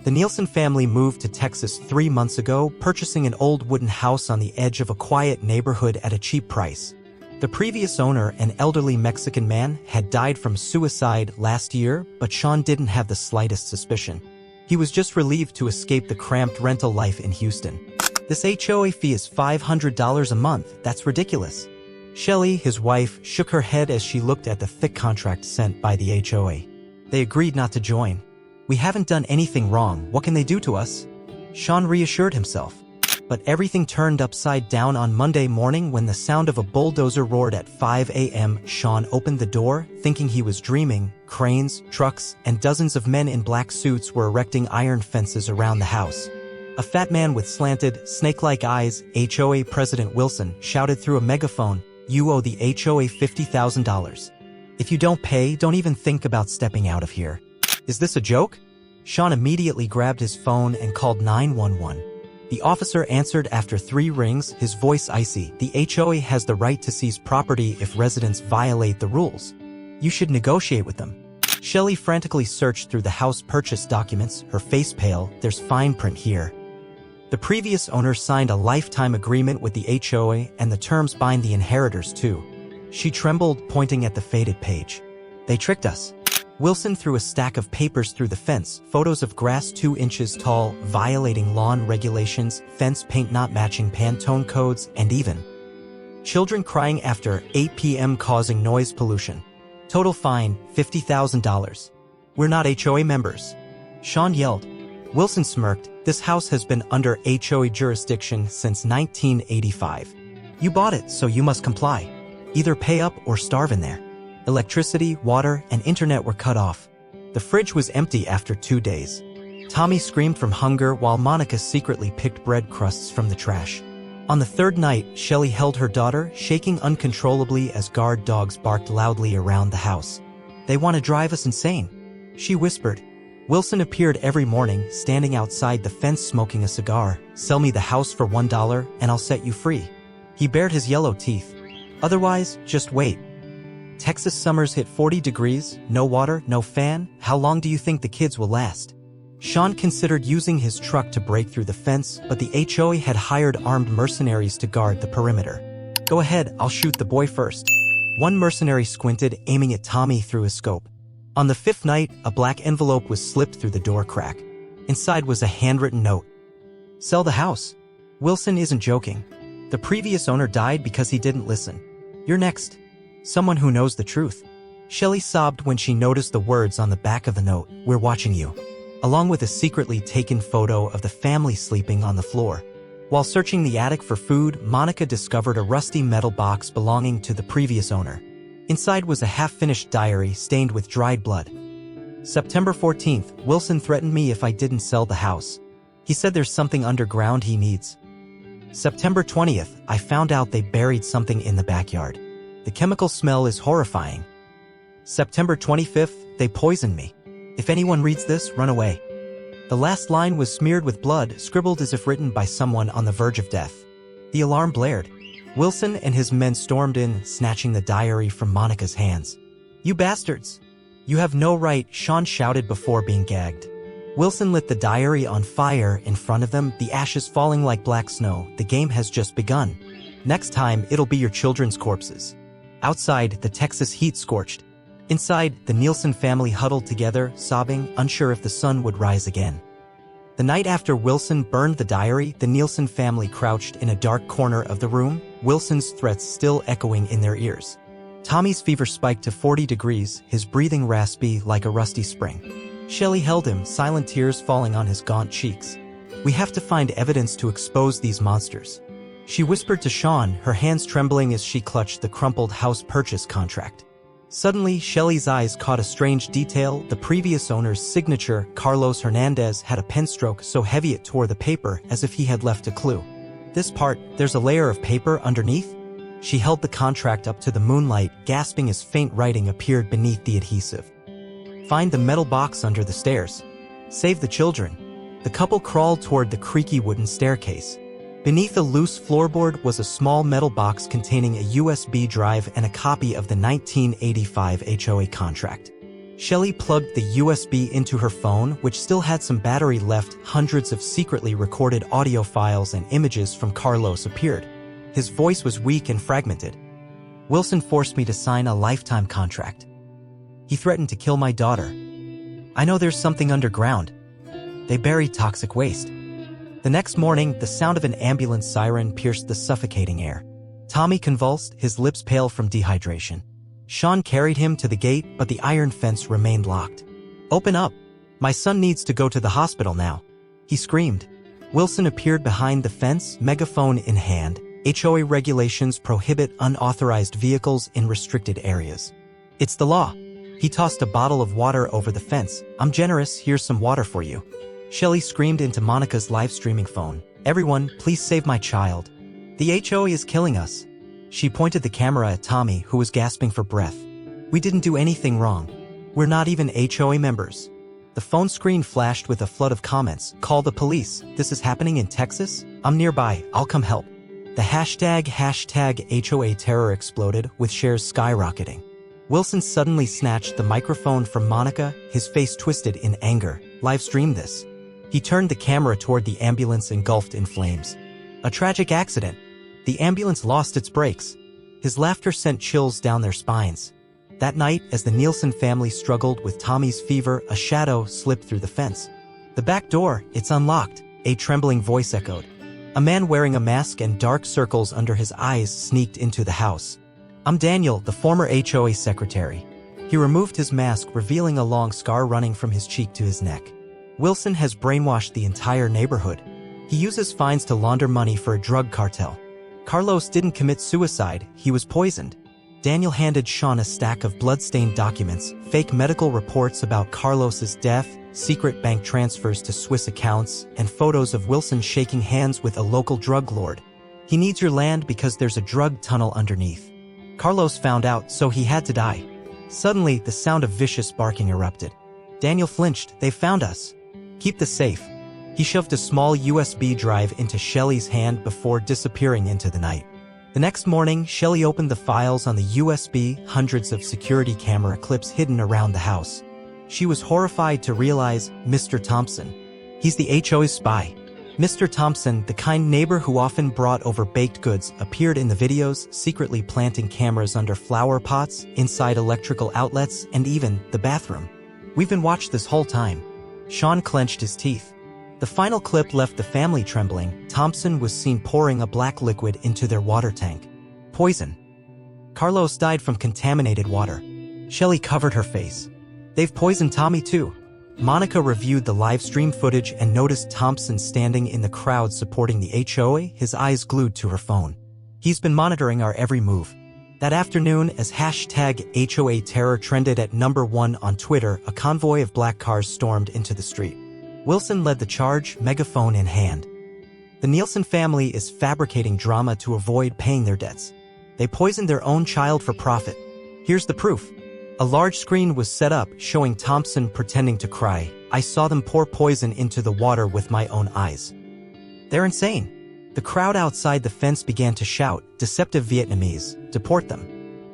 The Nielsen family moved to Texas 3 months ago, purchasing an old wooden house on the edge of a quiet neighborhood at a cheap price. The previous owner, an elderly Mexican man, had died from suicide last year, but Sean didn't have the slightest suspicion. He was just relieved to escape the cramped rental life in Houston. This HOA fee is $500 a month. That's ridiculous. Shelley, his wife, shook her head as she looked at the thick contract sent by the HOA. They agreed not to join. We haven't done anything wrong. What can they do to us? Sean reassured himself. But everything turned upside down on Monday morning when the sound of a bulldozer roared at 5 a.m. Sean opened the door, thinking he was dreaming. Cranes, trucks, and dozens of men in black suits were erecting iron fences around the house. A fat man with slanted, snake-like eyes, HOA President Wilson, shouted through a megaphone, "You owe the HOA $50,000. If you don't pay, don't even think about stepping out of here." Is this a joke? Sean immediately grabbed his phone and called 911. The officer answered after 3 rings, his voice icy. "The HOA has the right to seize property if residents violate the rules. You should negotiate with them." Shelley frantically searched through the house purchase documents, her face pale. "There's fine print here." The previous owner signed a lifetime agreement with the HOA, and the terms bind the inheritors too. She trembled, pointing at the faded page. "They tricked us." Wilson threw a stack of papers through the fence, photos of grass 2 inches tall, violating lawn regulations, fence paint not matching Pantone codes, and even children crying after 8 p.m. causing noise pollution. Total fine, $50,000. "We're not HOA members," Sean yelled. Wilson smirked. "This house has been under HOA jurisdiction since 1985. You bought it, so you must comply. Either pay up or starve in there." Electricity, water, and internet were cut off. The fridge was empty after 2 days. Tommy screamed from hunger while Monica secretly picked bread crusts from the trash. On the 3rd night, Shelley held her daughter, shaking uncontrollably as guard dogs barked loudly around the house. "They want to drive us insane," she whispered. Wilson appeared every morning, standing outside the fence smoking a cigar. "Sell me the house for $1 and I'll set you free." He bared his yellow teeth. "Otherwise, just wait." Texas summers hit 40 degrees, no water, no fan. How long do you think the kids will last? Sean considered using his truck to break through the fence, but the HOA had hired armed mercenaries to guard the perimeter. "Go ahead, I'll shoot the boy first." One mercenary squinted, aiming at Tommy through his scope. On the 5th night, a black envelope was slipped through the door crack. Inside was a handwritten note. "Sell the house." Wilson isn't joking. The previous owner died because he didn't listen. "You're next. Someone who knows the truth." Shelley sobbed when she noticed the words on the back of the note, "We're watching you," along with a secretly taken photo of the family sleeping on the floor. While searching the attic for food, Monica discovered a rusty metal box belonging to the previous owner. Inside was a half-finished diary stained with dried blood. September 14th, "Wilson threatened me if I didn't sell the house. He said there's something underground he needs." September 20th, "I found out they buried something in the backyard. The chemical smell is horrifying." September 25th, "They poisoned me. If anyone reads this, run away." The last line was smeared with blood, scribbled as if written by someone on the verge of death. The alarm blared. Wilson and his men stormed in, snatching the diary from Monica's hands. "You bastards! You have no right," Sean shouted before being gagged. Wilson lit the diary on fire in front of them, the ashes falling like black snow. "The game has just begun. Next time, it'll be your children's corpses." Outside, the Texas heat scorched. Inside, the Nielsen family huddled together, sobbing, unsure if the sun would rise again. The night after Wilson burned the diary, the Nielsen family crouched in a dark corner of the room, Wilson's threats still echoing in their ears. Tommy's fever spiked to 40 degrees, his breathing raspy like a rusty spring. Shelley held him, silent tears falling on his gaunt cheeks. "We have to find evidence to expose these monsters," she whispered to Sean, her hands trembling as she clutched the crumpled house purchase contract. Suddenly, Shelley's eyes caught a strange detail. The previous owner's signature, Carlos Hernandez, had a pen stroke so heavy it tore the paper as if he had left a clue. "This part, there's a layer of paper underneath?" She held the contract up to the moonlight, gasping as faint writing appeared beneath the adhesive. "Find the metal box under the stairs. Save the children." The couple crawled toward the creaky wooden staircase. Beneath a loose floorboard was a small metal box containing a USB drive and a copy of the 1985 HOA contract. Shelley plugged the USB into her phone, which still had some battery left. Hundreds of secretly recorded audio files and images from Carlos appeared. His voice was weak and fragmented. Wilson forced me to sign a lifetime contract. He threatened to kill my daughter. I know there's something underground. They bury toxic waste. The next morning, the sound of an ambulance siren pierced the suffocating air. Tommy convulsed, his lips pale from dehydration. Sean carried him to the gate, but the iron fence remained locked. "Open up! My son needs to go to the hospital now," he screamed. Wilson appeared behind the fence, megaphone in hand. HOA regulations prohibit unauthorized vehicles in restricted areas. "It's the law." He tossed a bottle of water over the fence. "I'm generous, here's some water for you." Shelley screamed into Monica's live streaming phone. "Everyone, please save my child. The HOA is killing us." She pointed the camera at Tommy, who was gasping for breath. "We didn't do anything wrong. We're not even HOA members." The phone screen flashed with a flood of comments. "Call the police. This is happening in Texas? I'm nearby. I'll come help." The hashtag HOA terror exploded, with shares skyrocketing. Wilson suddenly snatched the microphone from Monica, his face twisted in anger. "Live stream this." He turned the camera toward the ambulance engulfed in flames. "A tragic accident. The ambulance lost its brakes." His laughter sent chills down their spines. That night, as the Nielsen family struggled with Tommy's fever, a shadow slipped through the fence. "The back door, it's unlocked," a trembling voice echoed. A man wearing a mask and dark circles under his eyes sneaked into the house. "I'm Daniel, the former HOA secretary." He removed his mask, revealing a long scar running from his cheek to his neck. "Wilson has brainwashed the entire neighborhood. He uses fines to launder money for a drug cartel. Carlos didn't commit suicide, he was poisoned." Daniel handed Sean a stack of blood-stained documents, fake medical reports about Carlos's death, secret bank transfers to Swiss accounts, and photos of Wilson shaking hands with a local drug lord. "He needs your land because there's a drug tunnel underneath. Carlos found out, so he had to die." Suddenly, the sound of vicious barking erupted. Daniel flinched. "They found us. Keep the safe." He shoved a small USB drive into Shelley's hand before disappearing into the night. The next morning, Shelley opened the files on the USB, hundreds of security camera clips hidden around the house. She was horrified to realize Mr. Thompson. He's the HOA's spy. Mr. Thompson, the kind neighbor who often brought over baked goods, appeared in the videos, secretly planting cameras under flower pots, inside electrical outlets, and even the bathroom. "We've been watched this whole time." Sean clenched his teeth. The final clip left the family trembling. Thompson was seen pouring a black liquid into their water tank. Poison. Carlos died from contaminated water. Shelley covered her face. "They've poisoned Tommy too." Monica reviewed the live stream footage and noticed Thompson standing in the crowd supporting the HOA, his eyes glued to her phone. "He's been monitoring our every move." That afternoon, as hashtag HOA terror trended at #1 on Twitter, a convoy of black cars stormed into the street. Wilson led the charge, megaphone in hand. The Nielsen family is fabricating drama to avoid paying their debts. They poisoned their own child for profit. Here's the proof. A large screen was set up, showing Thompson pretending to cry. "I saw them pour poison into the water with my own eyes." They're insane. The crowd outside the fence began to shout, "Deceptive Vietnamese, deport them."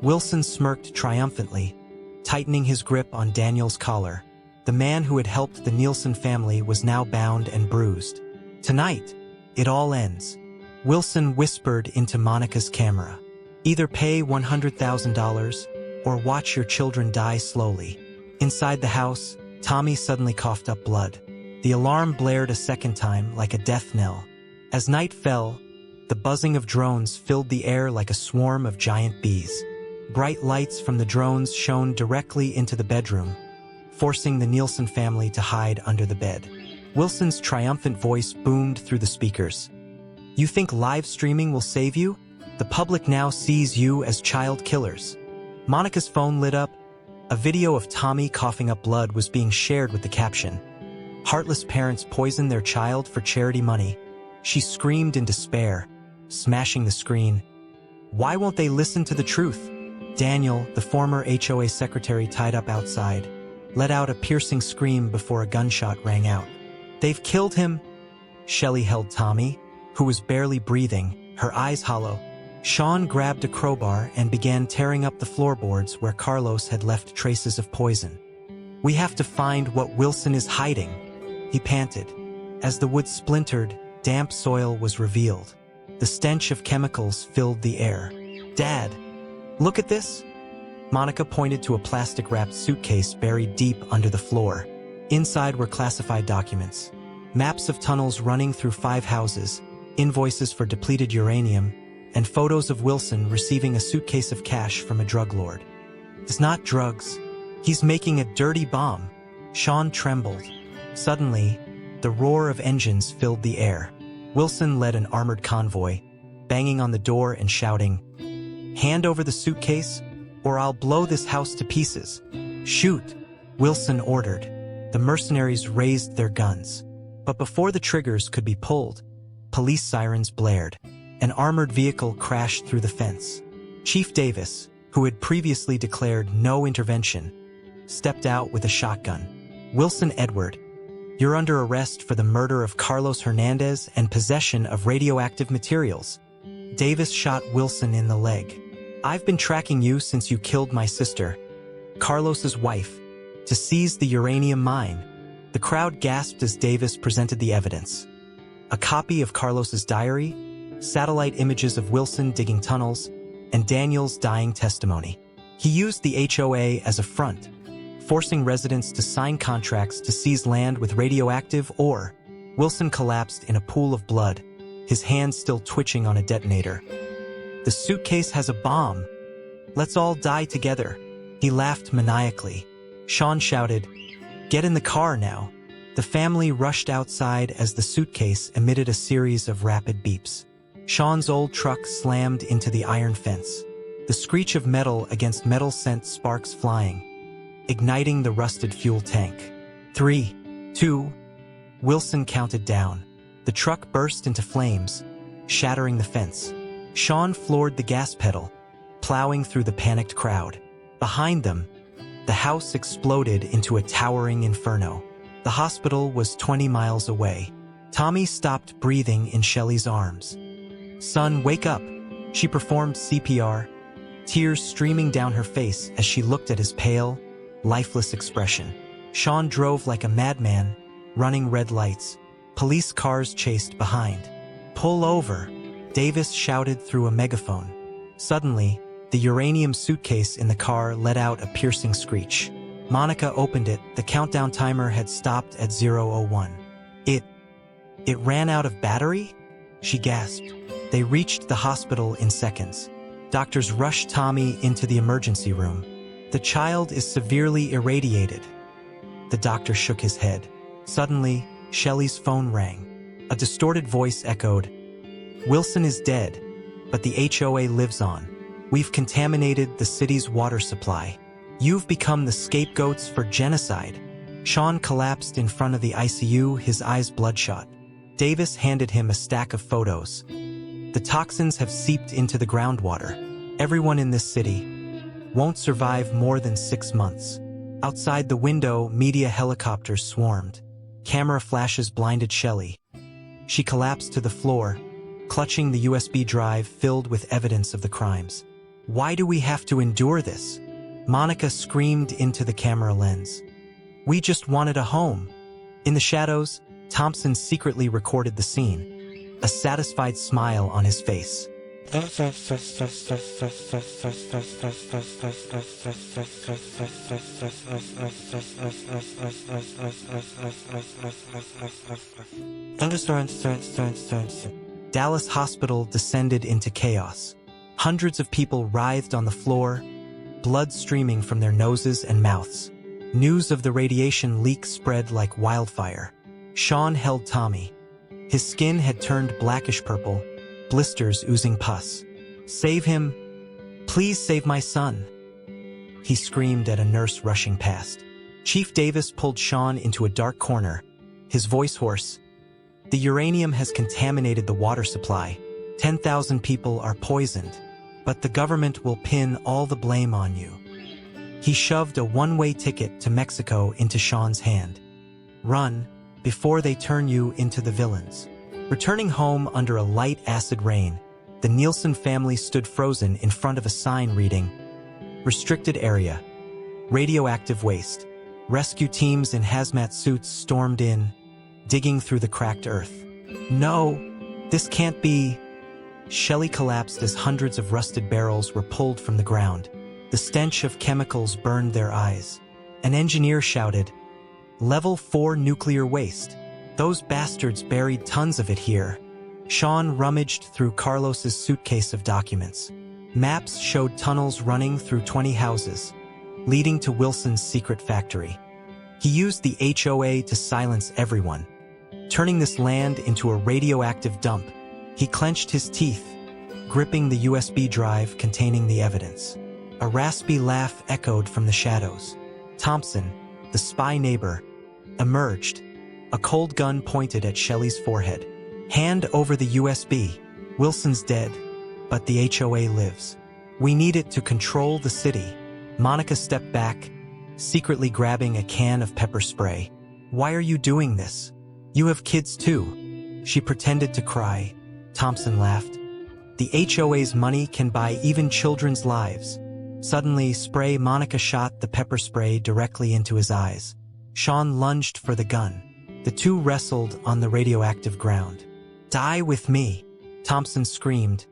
Wilson smirked triumphantly, tightening his grip on Daniel's collar. The man who had helped the Nielsen family was now bound and bruised. "Tonight, it all ends," Wilson whispered into Monica's camera. "Either pay $100,000 or watch your children die slowly." Inside the house, Tommy suddenly coughed up blood. The alarm blared a second time like a death knell. As night fell, the buzzing of drones filled the air like a swarm of giant bees. Bright lights from the drones shone directly into the bedroom, forcing the Nielsen family to hide under the bed. Wilson's triumphant voice boomed through the speakers. "You think live streaming will save you? The public now sees you as child killers." Monica's phone lit up. A video of Tommy coughing up blood was being shared with the caption, "Heartless parents poison their child for charity money." She screamed in despair, smashing the screen. "Why won't they listen to the truth?" Daniel, the former HOA secretary tied up outside, let out a piercing scream before a gunshot rang out. "They've killed him." Shelley held Tommy, who was barely breathing, her eyes hollow. Sean grabbed a crowbar and began tearing up the floorboards where Carlos had left traces of poison. We have to find what Wilson is hiding, he panted. As the wood splintered, damp soil was revealed. The stench of chemicals filled the air. Dad, look at this. Monica pointed to a plastic-wrapped suitcase buried deep under the floor. Inside were classified documents, maps of tunnels running through 5 houses, invoices for depleted uranium, and photos of Wilson receiving a suitcase of cash from a drug lord. It's not drugs. He's making a dirty bomb. Sean trembled. Suddenly, the roar of engines filled the air. Wilson led an armored convoy, banging on the door and shouting, "Hand over the suitcase, or I'll blow this house to pieces." "Shoot," Wilson ordered. The mercenaries raised their guns. But before the triggers could be pulled, police sirens blared. An armored vehicle crashed through the fence. Chief Davis, who had previously declared no intervention, stepped out with a shotgun. "Wilson Edward, you're under arrest for the murder of Carlos Hernandez and possession of radioactive materials." Davis shot Wilson in the leg. "I've been tracking you since you killed my sister, Carlos's wife, to seize the uranium mine." The crowd gasped as Davis presented the evidence. A copy of Carlos's diary, satellite images of Wilson digging tunnels, and Daniel's dying testimony. He used the HOA as a front, forcing residents to sign contracts to seize land with radioactive ore. Wilson collapsed in a pool of blood, his hands still twitching on a detonator. "The suitcase has a bomb. Let's all die together." He laughed maniacally. Sean shouted, "Get in the car now." The family rushed outside as the suitcase emitted a series of rapid beeps. Sean's old truck slammed into the iron fence. The screech of metal against metal sent sparks flying, igniting the rusted fuel tank. 3, 2, Wilson counted down. The truck burst into flames, shattering the fence. Sean floored the gas pedal, plowing through the panicked crowd. Behind them, the house exploded into a towering inferno. The hospital was 20 miles away. Tommy stopped breathing in Shelley's arms. "Son, wake up." She performed CPR, tears streaming down her face as she looked at his pale, lifeless expression. Sean drove like a madman, running red lights. Police cars chased behind. "Pull over," Davis shouted through a megaphone. Suddenly, the uranium suitcase in the car let out a piercing screech. Monica opened it. The countdown timer had stopped at 0:01. It ran out of battery? She gasped. They reached the hospital in seconds. Doctors rushed Tommy into the emergency room. "The child is severely irradiated." The doctor shook his head. Suddenly, Shelley's phone rang. A distorted voice echoed, "Wilson is dead, but the HOA lives on. We've contaminated the city's water supply. You've become the scapegoats for genocide." Sean collapsed in front of the ICU, his eyes bloodshot. Davis handed him a stack of photos. "The toxins have seeped into the groundwater. Everyone in this city won't survive more than 6 months." Outside the window, media helicopters swarmed. Camera flashes blinded Shelley. She collapsed to the floor, clutching the USB drive filled with evidence of the crimes. "Why do we have to endure this?" Monica screamed into the camera lens. "We just wanted a home." In the shadows, Thompson secretly recorded the scene, a satisfied smile on his face. Dallas Hospital descended into chaos. Hundreds of people writhed on the floor, blood streaming from their noses and mouths. News of the radiation leak spread like wildfire. Sean held Tommy. His skin had turned blackish purple, blisters oozing pus. "Save him! Please save my son!" He screamed at a nurse rushing past. Chief Davis pulled Sean into a dark corner, his voice hoarse. "The uranium has contaminated the water supply. 10,000 people are poisoned, but the government will pin all the blame on you." He shoved a one-way ticket to Mexico into Sean's hand. "Run, before they turn you into the villains." Returning home under a light acid rain, the Nielsen family stood frozen in front of a sign reading, "Restricted Area. Radioactive Waste." Rescue teams in hazmat suits stormed in, digging through the cracked earth. No, this can't be. Shelley collapsed as hundreds of rusted barrels were pulled from the ground. The stench of chemicals burned their eyes. An engineer shouted, "Level 4 nuclear waste. Those bastards buried tons of it here." Sean rummaged through Carlos's suitcase of documents. Maps showed tunnels running through 20 houses, leading to Wilson's secret factory. He used the HOA to silence everyone, turning this land into a radioactive dump. He clenched his teeth, gripping the USB drive containing the evidence. A raspy laugh echoed from the shadows. Thompson, the spy neighbor, emerged, a cold gun pointed at Shelley's forehead. "Hand over the USB. Wilson's dead, but the HOA lives. We need it to control the city." Monica stepped back, secretly grabbing a can of pepper spray. "Why are you doing this? You have kids too." She pretended to cry. Thompson laughed. "The HOA's money can buy even children's lives." Suddenly, Monica shot the pepper spray directly into his eyes. Sean lunged for the gun. The two wrestled on the radioactive ground. "Die with me," Thompson screamed,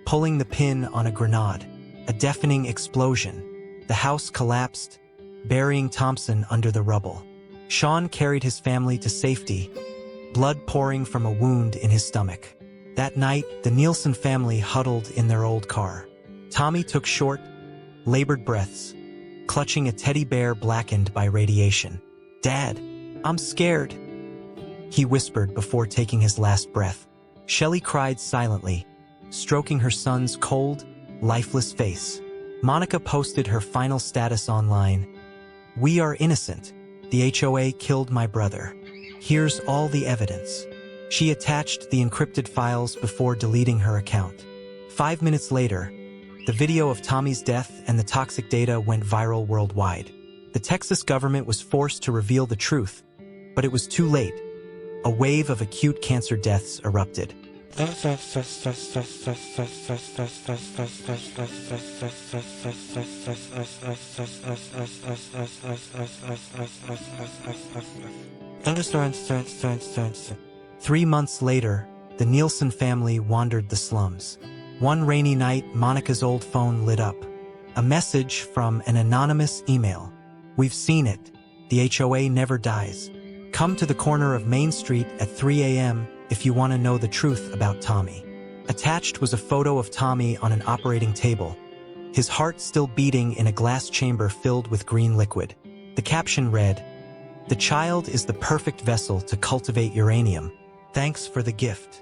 pulling the pin on a grenade. A deafening explosion. The house collapsed, burying Thompson under the rubble. Sean carried his family to safety, blood pouring from a wound in his stomach. That night, the Nielsen family huddled in their old car. Tommy took short, labored breaths, clutching a teddy bear blackened by radiation. "Dad, I'm scared," he whispered before taking his last breath. Shelley cried silently, stroking her son's cold, lifeless face. Monica posted her final status online. "We are innocent. The HOA killed my brother. Here's all the evidence." She attached the encrypted files before deleting her account. 5 minutes later, the video of Tommy's death and the toxic data went viral worldwide. The Texas government was forced to reveal the truth, but it was too late. A wave of acute cancer deaths erupted. Three months later, the Nielsen family wandered the slums. One rainy night, Monica's old phone lit up. A message from an anonymous email. "We've seen it. The HOA never dies. Come to the corner of Main Street at 3 a.m. if you want to know the truth about Tommy." Attached was a photo of Tommy on an operating table, his heart still beating in a glass chamber filled with green liquid. The caption read, "The child is the perfect vessel to cultivate uranium. Thanks for the gift."